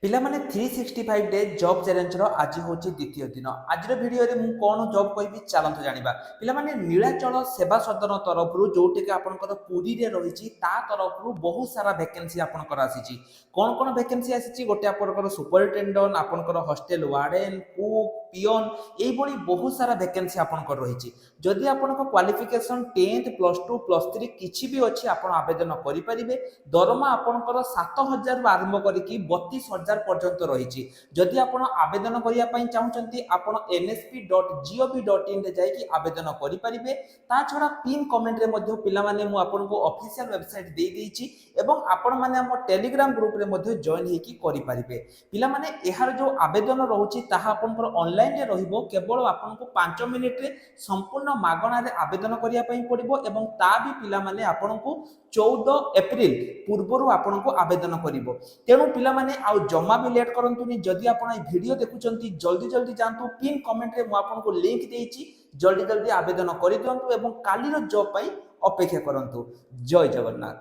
ପିଲାମାନେ 365 day job ଚ୍ୟାଲେଞ୍ଜର ଆଜି ହେଉଛି ଦ୍ୱିତୀୟ ଦିନ। ଆଜିର ଭିଡ଼ିଓରେ ମୁଁ କ'ଣ ଜବ୍ କହିବି ଚାଲନ୍ତୁ ଜାଣିବା। ପିଲାମାନେ ନୀଳାଚଳ ସେବା ସଦନ ତରଫରୁ ଯୋଉଠିକି ଆପଣଙ୍କର ପୁରୀରେ ରହିଛି ତା ତରଫରୁ ବହୁତ ସାରା ଭ୍ୟାକେନ୍ସି ଆପଣଙ୍କର ଆସିଛି। କ'ଣ ଭ୍ୟାକେନ୍ସି ଆସିଛି ଗୋଟେ ଆପଣଙ୍କର ସୁପରିଟେଣ୍ଡେଣ୍ଟ, ଆପଣଙ୍କର ହଷ୍ଟେଲ ୱାର୍ଡେନ୍, କୁକ୍, ପିଅନ୍ ଏଇଭଳି ବହୁତ ସାରା ଭ୍ୟାକେନ୍ସି ଆପଣଙ୍କର ରହିଛି। ଯଦି ଆପଣଙ୍କ କ୍ୱାଲିଫିକେସନ୍ 10th +2 +3 କିଛି ବି ଅଛି ଆପଣ ଆବେଦନ କରିପାରିବେ। ଦରମା ଆପଣଙ୍କର 7,000ରୁ ଆରମ୍ଭ କରିକି 32,000 পর্যন্ত রয়েছে। যদি আপন আবেদন করিয়া পাই চাহুচন্তি আপন nsp.gov.in রে যাইকি আবেদন করি পারিবে। তা ছড়া পিন কমেন্ট রে মধ্য পিলামানে মু আপনকু অফিশিয়াল ওয়েবসাইট দেই দেইছি এবং আপন মানে ଆମ টেলিগ্রাম গ্রুপ রে মধ্য জয়েন হেকি করি পারিবে। পিলামানে এহার যে আবেদন রহুচি তাহা আপনকৰ অনলাইন রে রহিব। কেবল আপনকু 5 মিনিট রে সম্পূর্ণ মাগণারে আবেদন করিয়া পাই পড়িব এবং তা বি পিলামানে আপনকু 14 এপ্রিল পূର୍ବରୁ ଆପଣଙ୍କୁ ଆବେଦନ କରିବ। ତେଣୁ ପିଲାମାନେ ଆଉ ଜମା ବି ଲେଟ୍ କରନ୍ତୁନି। ଯଦି ଆପଣ এই ଭିଡ଼ିଓ ଦେଖୁଛନ୍ତି ଜଲ୍ଦି ଯାଆନ୍ତୁ, ପିନ୍ କମେଣ୍ଟରେ ମୁଁ ଆପଣଙ୍କୁ ଲିଙ୍କ ଦେଇଛି, ଜଲ୍ଦି ଆବେଦନ କରିଦିଅନ୍ତୁ ଏବଂ କାଲିର ଜବ୍ ପାଇଁ ଅପେକ୍ଷା କରନ୍ତୁ। ଜୟ ଜଗନ୍ନାଥ।